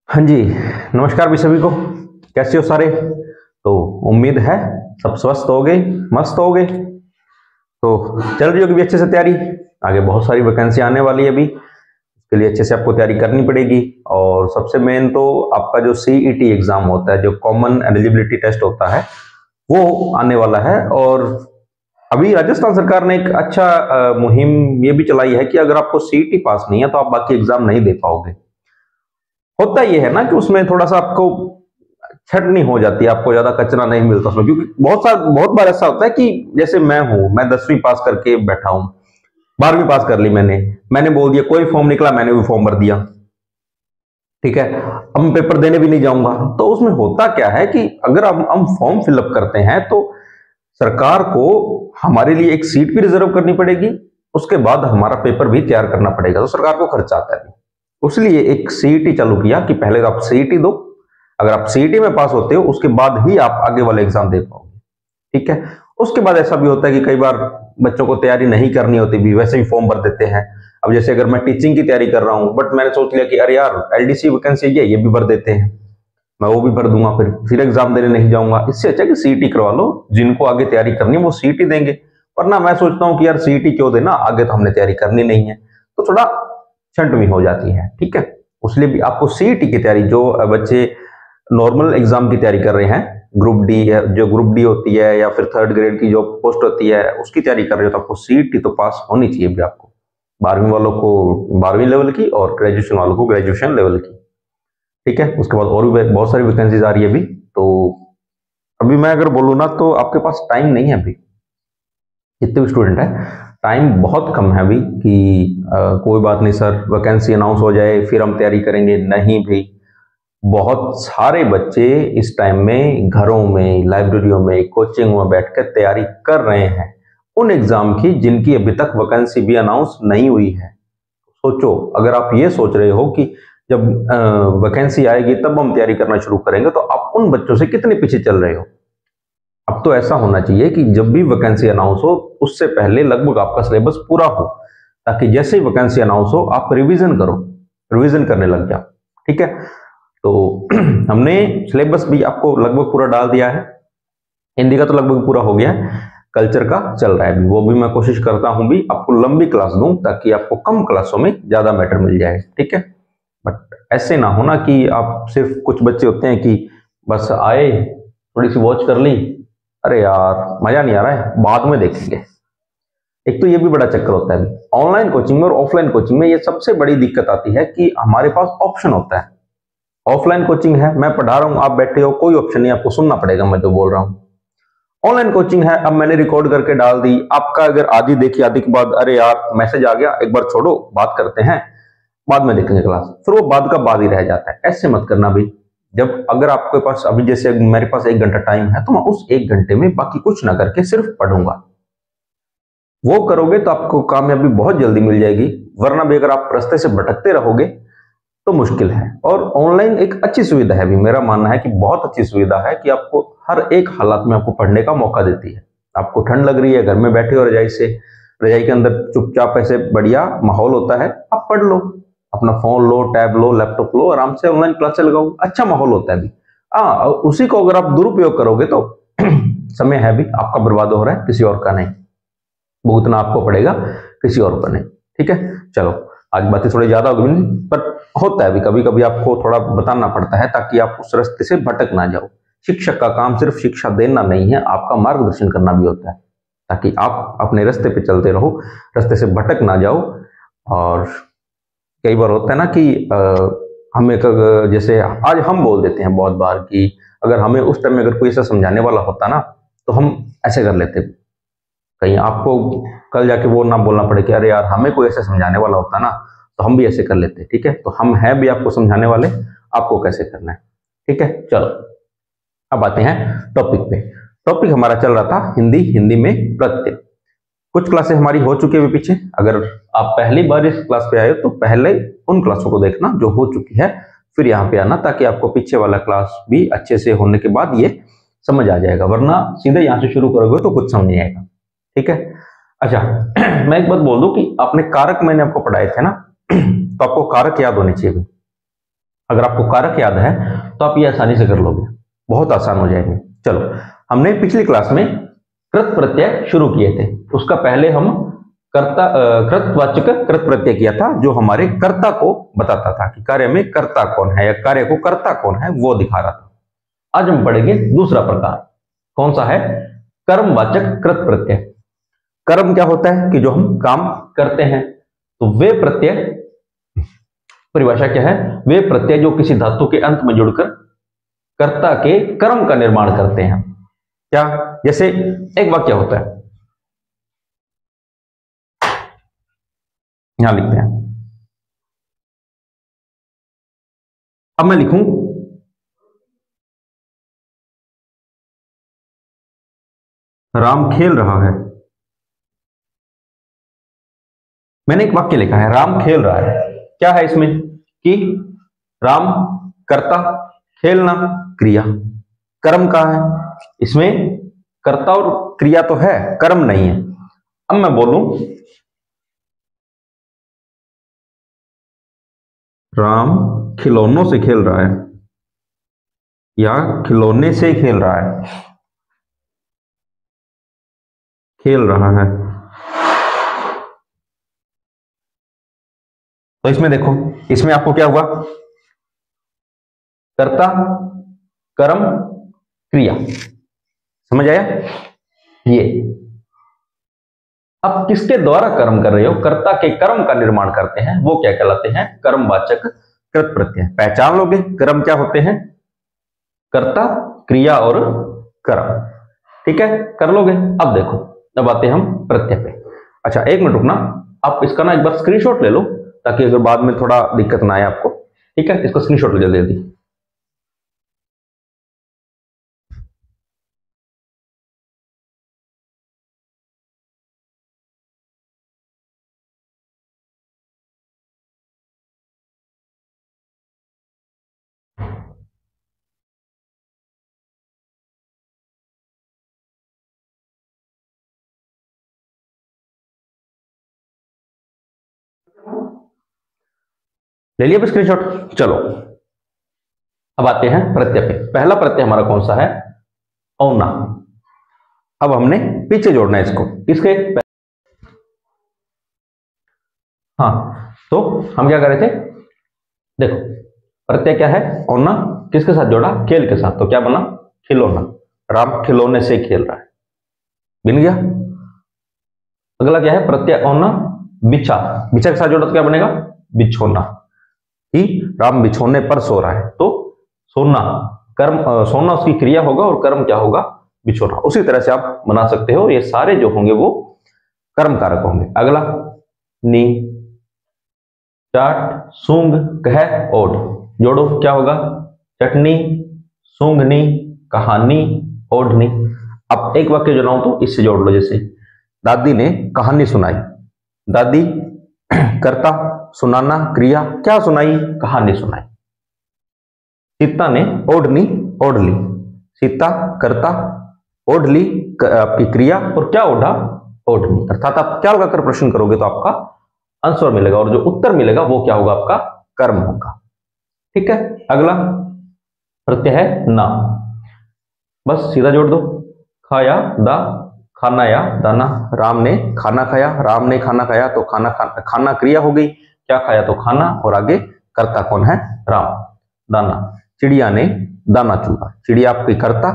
हाँ जी, नमस्कार भी सभी को। कैसे हो सारे? तो उम्मीद है सब स्वस्थ हो गए, मस्त हो गए। तो चल रही होगी भी अच्छे से तैयारी। आगे बहुत सारी वैकेंसी आने वाली है अभी, उसके लिए अच्छे से आपको तैयारी करनी पड़ेगी। और सबसे मेन तो आपका जो सीईटी एग्जाम होता है, जो कॉमन एलिजिबिलिटी टेस्ट होता है, वो आने वाला है। और अभी राजस्थान सरकार ने एक अच्छा मुहिम ये भी चलाई है कि अगर आपको सीईटी पास नहीं है तो आप बाकी एग्जाम नहीं दे पाओगे। होता ये है ना कि उसमें थोड़ा सा आपको छटनी हो जाती है, आपको ज्यादा कचरा नहीं मिलता उसमें, क्योंकि बहुत बार ऐसा होता है कि जैसे मैं 10वीं पास करके बैठा हूं, 12वीं पास कर ली मैंने बोल दिया कोई फॉर्म निकला, मैंने भी फॉर्म भर दिया। ठीक है, अब मैं पेपर देने भी नहीं जाऊंगा। तो उसमें होता क्या है कि अगर हम फॉर्म फिलअप करते हैं तो सरकार को हमारे लिए एक सीट भी रिजर्व करनी पड़ेगी, उसके बाद हमारा पेपर भी तैयार करना पड़ेगा, तो सरकार को खर्चा आता है। उसलिए एक सीईटी चालू किया कि पहले तो आप सीईटी दो, अगर आप सीईटी में पास होते हो उसके बाद ही आप आगे वाले एग्जाम दे पाओगे। ठीक है। उसके बाद ऐसा भी होता है कि कई बार बच्चों को तैयारी नहीं करनी होती भी, वैसे भी फॉर्म भर देते हैं। अब जैसे अगर मैं टीचिंग की तैयारी कर रहा हूं, बट मैंने सोच लिया कि अरे यार एलडीसी वैकेंसी है, ये भी भर देते हैं, मैं वो भी भर दूंगा, फिर एग्जाम देने नहीं जाऊंगा। इससे अच्छा कि सीईटी करवा लो, जिनको आगे तैयारी करनी है वो सीईटी देंगे। वरना मैं सोचता हूँ कि यार सीईटी क्यों देना, आगे तो हमने तैयारी करनी नहीं है। तो थोड़ा छंट भी हो जाती है। ठीक है, उसलिए भी आपको सीईटी की तैयारी, जो बच्चे नॉर्मल एग्जाम की तैयारी कर रहे हैं, ग्रुप डी, जो ग्रुप डी होती है या फिर थर्ड ग्रेड की जो पोस्ट होती है उसकी तैयारी कर रहे हो, तो आपको सीईटी तो पास होनी चाहिए भी आपको। 12वीं वालों को 12वीं लेवल की और ग्रेजुएशन वालों को ग्रेजुएशन लेवल की। ठीक है, उसके बाद और भी बहुत सारी वैकेंसीज आ रही है अभी। तो अभी मैं अगर बोलूँ ना तो आपके पास टाइम नहीं है अभी, जितने भी स्टूडेंट है, टाइम बहुत कम है अभी कि कोई बात नहीं सर वैकेंसी अनाउंस हो जाए फिर हम तैयारी करेंगे। नहीं भाई, बहुत सारे बच्चे इस टाइम में घरों में, लाइब्रेरियों में, कोचिंग में बैठकर तैयारी कर रहे हैं उन एग्जाम की जिनकी अभी तक वैकेंसी भी अनाउंस नहीं हुई है। सोचो, अगर आप ये सोच रहे हो कि जब वैकेंसी आएगी तब हम तैयारी करना शुरू करेंगे, तो आप उन बच्चों से कितने पीछे चल रहे हो। अब तो ऐसा होना चाहिए कि जब भी वैकेंसी अनाउंस हो उससे पहले लगभग आपका सिलेबस पूरा हो, ताकि जैसे ही वैकेंसी अनाउंस हो आप रिवीजन करो, रिवीजन करने लग जाओ। ठीक है, तो हमने सिलेबस भी आपको लगभग पूरा डाल दिया है। हिंदी का तो लगभग पूरा हो गया है, कल्चर का चल रहा है अभी, वो भी मैं कोशिश करता हूं भी आपको लंबी क्लास दूं ताकि आपको कम क्लासों में ज्यादा मैटर मिल जाए। ठीक है, बट ऐसे ना हो ना कि आप सिर्फ, कुछ बच्चे होते हैं कि बस आए, थोड़ी सी वॉच कर ली, अरे यार मजा नहीं आ रहा है, बाद में देखेंगे। एक तो ये भी बड़ा चक्कर होता है ऑनलाइन कोचिंग में और ऑफलाइन कोचिंग में, ये सबसे बड़ी दिक्कत आती है कि हमारे पास ऑप्शन होता है। ऑफलाइन कोचिंग है, मैं पढ़ा रहा हूं, आप बैठे हो, कोई ऑप्शन नहीं, आपको सुनना पड़ेगा मैं जो बोल रहा हूं। ऑनलाइन कोचिंग है, अब मैंने रिकॉर्ड करके डाल दी, आपका अगर आधी देखी, आधी के बाद अरे यार मैसेज आ गया, एक बार छोड़ो बात करते हैं, बाद में देखेंगे क्लास, फिर वो बाद का बाद ही रह जाता है। ऐसे मत करना भाई। जब अगर आपके पास अभी, जैसे मेरे पास 1 घंटा टाइम है, तो मैं उस 1 घंटे में बाकी कुछ ना करके सिर्फ पढ़ूंगा। वो करोगे तो आपको कामयाबी बहुत जल्दी मिल जाएगी। वरना भी अगर आप रास्ते से भटकते रहोगे तो मुश्किल है। और ऑनलाइन एक अच्छी सुविधा है भी, मेरा मानना है कि बहुत अच्छी सुविधा है कि आपको हर एक हालात में आपको पढ़ने का मौका देती है। आपको ठंड लग रही है, घर में बैठे हो रजाई से, रजाई के अंदर चुपचाप ऐसे बढ़िया माहौल होता है, आप पढ़ लो, अपना फोन लो, टैब लो, लैपटॉप लो, आराम से ऑनलाइन क्लास लगाओ, अच्छा माहौल होता है अभी। हाँ, उसी को अगर आप दुरुपयोग करोगे तो समय है भी आपका बर्बाद हो रहा है, किसी और का नहीं। भुगतना आपको पड़ेगा, किसी और को नहीं। ठीक है, चलो आज बातें थोड़ी ज्यादा हो गई, पर होता है भी, कभी कभी आपको थोड़ा बताना पड़ता है ताकि आप उस रास्ते से भटक ना जाओ। शिक्षक का काम सिर्फ शिक्षा देना नहीं है, आपका मार्गदर्शन करना भी होता है, ताकि आप अपने रास्ते पे चलते रहो, रास्ते से भटक ना जाओ। और कई बार होता है ना कि हमें जैसे आज हम बोल देते हैं बहुत बार कि अगर हमें उस टाइम में अगर कोई ऐसा समझाने वाला होता ना, तो हम ऐसे कर लेते, कहीं आपको कल जाके वो ना बोलना पड़े कि अरे यार हमें कोई ऐसे समझाने वाला होता ना तो हम भी ऐसे कर लेते। ठीक है, तो हम हैं भी आपको समझाने वाले, आपको कैसे करना है। ठीक है, चलो अब आते हैं टॉपिक पे। टॉपिक हमारा चल रहा था हिंदी, हिंदी में प्रत्यय। कुछ क्लासेस हमारी हो चुकी है पीछे, अगर आप पहली बार इस क्लास पे आए हो तो पहले उन क्लासों को देखना जो हो चुकी है, फिर यहाँ पे आना, ताकि आपको पीछे वाला क्लास भी अच्छे से होने के बाद ये समझ आ जाएगा। वरना सीधे यहाँ से शुरू करोगे तो कुछ समझ नहीं आएगा। ठीक है, अच्छा मैं एक बात बोल दूं कि आपने कारक मैंने आपको पढ़ाए थे ना, तो आपको कारक याद होने चाहिए। अगर आपको कारक याद है तो आप ये आसानी से कर लोगे, बहुत आसान हो जाएंगे। चलो, हमने पिछली क्लास में कृत प्रत्यय शुरू किए थे। उसका पहले हम कर्ता कृतवाचक कृत प्रत्यय किया था, जो हमारे कर्ता को बताता था कि कार्य में कर्ता कौन है या कार्य को कर्ता कौन है, वो दिखा रहा था। आज हम पढ़ेंगे दूसरा प्रकार, कौन सा है? कर्मवाचक कृत प्रत्यय। कर्म क्या होता है कि जो हम काम करते हैं, तो वे प्रत्यय, परिभाषा क्या है? वे प्रत्यय जो किसी धातु के अंत में जुड़कर कर्ता के कर्म का निर्माण करते हैं। क्या? जैसे एक वाक्य होता है, यहां लिखते हैं, अब मैं लिखूं राम खेल रहा है। मैंने एक वाक्य लिखा है राम खेल रहा है। क्या है इसमें कि राम कर्ता, खेलना क्रिया, कर्म कहां है? इसमें कर्ता और क्रिया तो है, कर्म नहीं है। अब मैं बोलूं राम खिलौनों से खेल रहा है या खिलौने से खेल रहा है, खेल रहा है, तो इसमें देखो, इसमें आपको क्या हुआ? कर्ता, कर्म, क्रिया। समझ आया? ये अब किसके द्वारा कर्म कर रहे हो? कर्ता के कर्म का निर्माण करते हैं, वो क्या कहलाते हैं? कर्मवाचक कृत प्रत्यय। पहचान लोगे कर्म क्या होते हैं? कर्ता, क्रिया और कर्म। ठीक है, कर लोगे। अब देखो, अब आते हैं हम प्रत्यय पे। अच्छा, एक मिनट रुकना, आप इसका ना एक बार स्क्रीनशॉट ले लो, ताकि अगर बाद में थोड़ा दिक्कत ना आए आपको। ठीक है, इसको स्क्रीनशॉट ले जल्दी। ले लिया स्क्रीनशॉट? चलो, अब आते हैं प्रत्यय पे। पहला प्रत्यय हमारा कौन सा है? औना। अब हमने पीछे जोड़ना है इसको, किसके? हाँ, तो हम क्या कर रहे थे? देखो, प्रत्यय क्या है? औना, किसके साथ जोड़ा? खेल के साथ, तो क्या बना? खिलौना। राम खिलौने से खेल रहा है, बन गया। अगला क्या है? प्रत्यय औना बिछा, बिछा के साथ जोड़ा तो क्या बनेगा? बिछोना। कि राम बिछोने पर सो रहा है, तो सोना कर्म, सोना उसकी क्रिया होगा और कर्म क्या होगा? बिछोना। उसी तरह से आप बना सकते हो, ये सारे जो होंगे वो कर्म कारक होंगे। अगला नी, चाट, सूंग, कह, ओढ़, जोड़ो क्या होगा? चटनी, सूंघनी, कहानी, ओढ़नी। अब एक वाक्य जोड़ाऊं तो इससे जोड़ लो। जैसे दादी ने कहानी सुनाई, दादी कर्ता, सुनाना क्रिया, क्या सुनाई? कहानी सुनाई। सीता ने ओढ़नी, ओढ़ ली, सीता कर्ता, ओढ़ ली आपकी क्रिया, और क्या ओढ़ा? ओढ़नी। अर्थात आप क्या लगाकर प्रश्न करोगे तो आपका आंसर मिलेगा, और जो उत्तर मिलेगा वो क्या होगा? आपका कर्म होगा। ठीक है, अगला प्रत्यय है ना, बस सीधा जोड़ दो। खाया दा, खाना या दाना। राम ने खाना खाया, राम ने खाना खाया, तो खाना खाना क्रिया हो गई, क्या खाया? तो खाना, और आगे कर्ता कौन है? राम। दाना, चिड़िया ने दाना चुगा, चिड़िया आपकी कर्ता,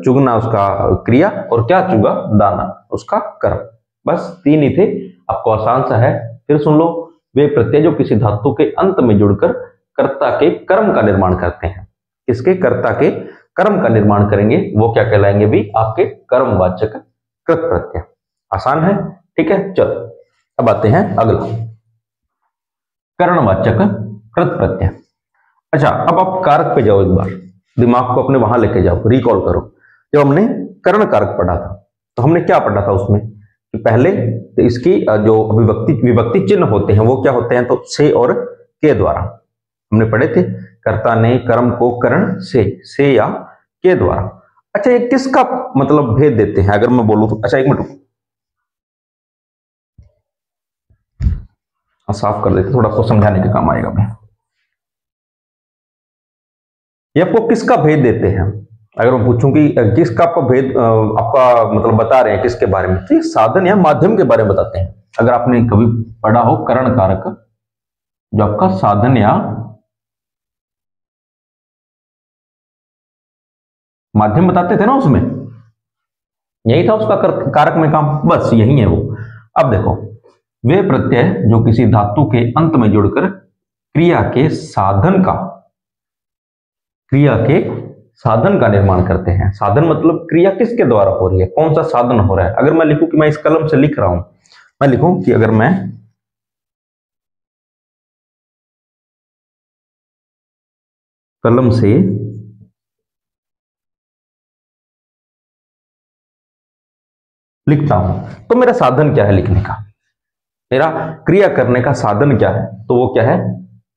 चुगना उसका क्रिया, और क्या चुगा? दाना, उसका कर्म। बस तीन ही थे, आपको आसान सा है। फिर सुन लो, वे प्रत्यय जो किसी धातु के अंत में जुड़कर कर्ता के कर्म का निर्माण करते हैं, किसके? कर्ता के कर्म का निर्माण करेंगे, वो क्या कहलाएंगे भी? आपके कर्मवाचक कृत प्रत्यय। आसान है, ठीक है। चलो, अब आते हैं अगला, कर्णवाचक कृत प्रत्यय। अच्छा, अब आप कारक पे जाओ, एक बार दिमाग को अपने वहां लेके जाओ, रिकॉल करो। जब हमने कर्ण कारक पढ़ा था, तो हमने क्या पढ़ा था उसमें? कि पहले तो इसकी जो विभक्ति चिन्ह होते हैं वो क्या होते हैं? तो से और के द्वारा हमने पढ़े थे। कर्ता ने कर्म को कर्ण से या के द्वारा। अच्छा, ये किसका मतलब भेद देते हैं अगर मैं बोलूं तो? अच्छा, एक मिनट साफ कर देते, थोड़ा आपको समझाने के काम आएगा मैं। ये आपको किसका भेद देते हैं? अगर मैं पूछूं कि किसका आपका भेद आपका मतलब बता रहे हैं किसके बारे में, तो ये साधन या माध्यम के बारे में बताते हैं। अगर आपने कभी पढ़ा हो करण कारक, जो आपका साधन या माध्यम बताते थे ना, उसमें यही था उसका कारक में काम, बस यही है वो। अब देखो, वे प्रत्यय जो किसी धातु के अंत में जुड़कर क्रिया के साधन का निर्माण करते हैं। साधन मतलब क्रिया किसके द्वारा हो रही है, कौन सा साधन हो रहा है। अगर मैं लिखूं कि मैं इस कलम से लिख रहा हूं, मैं लिखूं कि अगर मैं कलम से लिखता हूं, तो मेरा साधन क्या है लिखने का, मेरा क्रिया करने का साधन क्या है, तो वो क्या है,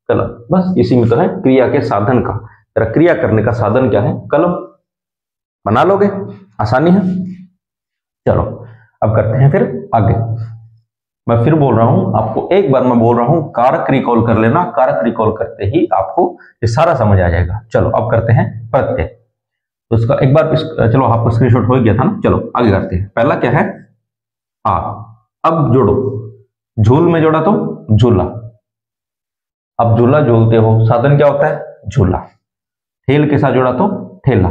कलम। बस इसी में तो है क्रिया के साधन का, मेरा क्रिया करने का साधन क्या है, कलम। बना लोगे, आसानी है। चलो अब करते हैं फिर आगे। मैं फिर बोल रहा हूं आपको, एक बार मैं बोल रहा हूं, कारक रिकॉल कर लेना। कारक रिकॉल करते ही आपको ये सारा समझ आ जाएगा। चलो अब करते हैं प्रत्यय। तो इसका एक बार चलो आपको स्क्रीनशॉट हो गया था ना, चलो आगे करते हैं। पहला क्या है, आ। अब जोड़ो, झूल में जोड़ा तो झूला। अब झूला झूलते हो, साधन क्या होता है, झूला। ठेल के साथ जोड़ा तो ठेला।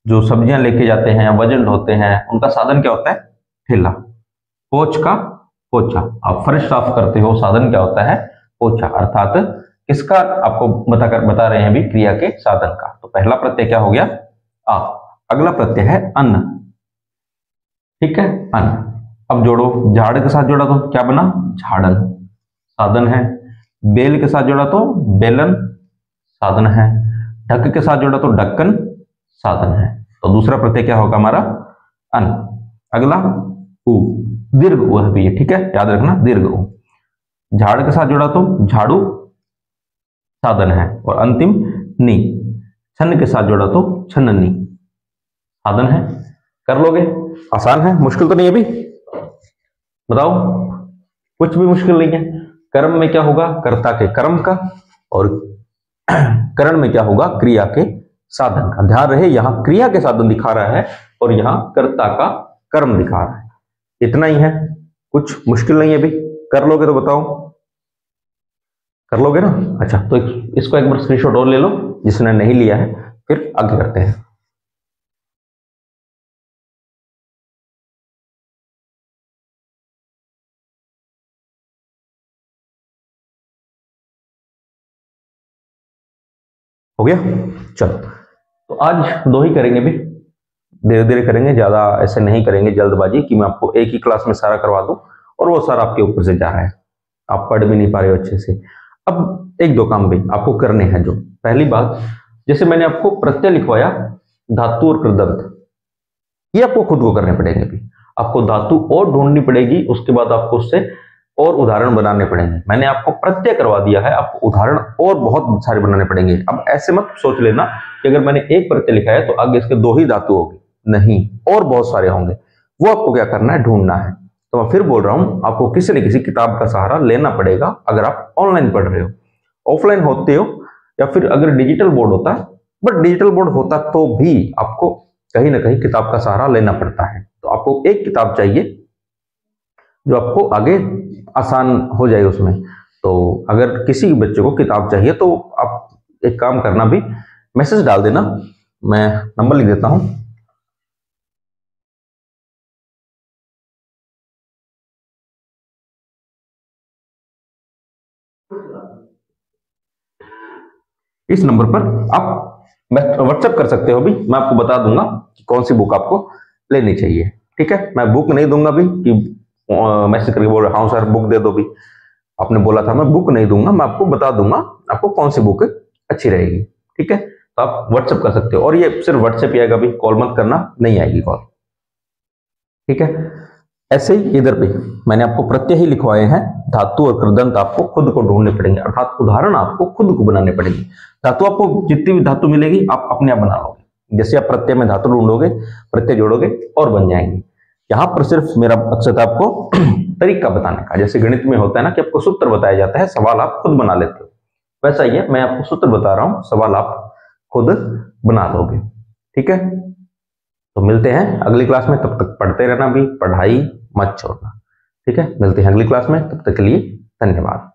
जो सब्जियां लेके जाते हैं, वजन ढोते हैं, उनका साधन क्या होता है, ठेला। पोछ का पोछा। आप फर्श साफ करते हो, साधन क्या होता है, पोछा। अर्थात किसका आपको बता रहे हैं अभी, क्रिया के साधन का। तो पहला प्रत्यय क्या हो गया, आ। अगला प्रत्यय है अन्न, ठीक है, अन्न। अब जोड़ो, झाड़ के साथ जोड़ा तो क्या बना, झाड़न, साधन है। बेल के साथ जोड़ा तो बेलन, साधन है। ढक के साथ जोड़ा तो ढक्कन, साधन है। तो दूसरा प्रत्यय क्या होगा हमारा, अन। अगला उ, दीर्घ उ है भैया, ठीक है, याद रखना, दीर्घ उ। झाड़ के साथ जोड़ा तो झाड़ू, साधन है। और अंतिम नी, छन्न के साथ जोड़ा तो छन्नी, साधन है। कर लोगे, आसान है, मुश्किल तो नहीं है अभी, बताओ। कुछ भी मुश्किल नहीं है। कर्म में क्या होगा, कर्ता के कर्म का, और करण में क्या होगा, क्रिया के साधन का। ध्यान रहे, यहां क्रिया के साधन दिखा रहा है और यहां कर्ता का कर्म दिखा रहा है। इतना ही है, कुछ मुश्किल नहीं है अभी। कर लोगे तो बताओ, कर लोगे ना। अच्छा, तो इसको एक बार स्क्रीनशॉट और ले लो जिसने नहीं लिया है, फिर आगे करते हैं। हो गया, चलो। तो आज दो ही करेंगे भी, धीरे धीरे करेंगे, ज्यादा ऐसे नहीं करेंगे जल्दबाजी कि मैं आपको एक ही क्लास में सारा करवा दूं और वो सारा आपके ऊपर से जा रहा है, आप पढ़ भी नहीं पा रहे हो अच्छे से। अब एक दो काम भी आपको करने हैं। जो पहली बात, जैसे मैंने आपको प्रत्यय लिखवाया धातु और कृदंत, ये आपको खुद को करने पड़ेंगे भी। आपको धातु और ढूंढनी पड़ेगी, उसके बाद आपको उससे और उदाहरण बनाने पड़ेंगे। मैंने आपको प्रत्यय करवा दिया है, आपको उदाहरण और बहुत सारे बनाने पड़ेंगे। अब ऐसे मत सोच लेना कि अगर मैंने एक प्रत्यय लिखा है तो आगे इसके दो ही धातु होगी, नहीं, और बहुत सारे होंगे। वो आपको क्या करना है, ढूंढना है। तो मैं फिर बोल रहा हूं, आपको किसी न किसी किताब का सहारा लेना पड़ेगा। अगर आप ऑनलाइन पढ़ रहे हो, ऑफलाइन होते हो, या फिर अगर डिजिटल बोर्ड होता, बट डिजिटल बोर्ड होता तो भी आपको कहीं ना कहीं किताब का सहारा लेना पड़ता है। तो आपको एक किताब चाहिए जो आपको आगे आसान हो जाए उसमें। तो अगर किसी बच्चे को किताब चाहिए तो आप एक काम करना, भी मैसेज डाल देना, मैं नंबर लिख देता हूं। इस नंबर पर आप व्हाट्सएप कर सकते हो भी, मैं आपको बता दूंगा कि कौन सी बुक आपको लेनी चाहिए, ठीक है। मैं बुक नहीं दूंगा भी कि मैसेज करके बोल रहा हूं सर बुक दे दो भी, आपने बोला था, मैं बुक नहीं दूंगा, मैं आपको बता दूंगा आपको कौन सी बुक अच्छी रहेगी, ठीक है। तो आप व्हाट्सएप कर सकते हो, और ये सिर्फ व्हाट्सएप ही आएगा भी, कॉल मत करना, नहीं आएगी कॉल, ठीक है। ऐसे ही इधर पे मैंने आपको प्रत्यय ही लिखवाए हैं, धातु और कृदंत आपको खुद को ढूंढने पड़ेंगे, अर्थात उदाहरण आपको खुद को बनाने पड़ेंगे। धातु आपको जितनी भी धातु मिलेगी आप अपने आप बना लोगे। जैसे आप प्रत्यय में धातु ढूंढोगे, प्रत्यय जोड़ोगे और बन जाएंगे। यहाँ पर सिर्फ मेरा मकसद है आपको तरीका बताने का। जैसे गणित में होता है ना कि आपको सूत्र बताया जाता है, सवाल आप खुद बना लेते हो, वैसा ही है, मैं आपको सूत्र बता रहा हूँ, सवाल आप खुद बना लोगे। ठीक है, तो मिलते हैं अगली क्लास में, तब तक पढ़ते रहना भी, पढ़ाई मत छोड़ना। ठीक है, मिलते हैं अगली क्लास में, तब तक के लिए धन्यवाद।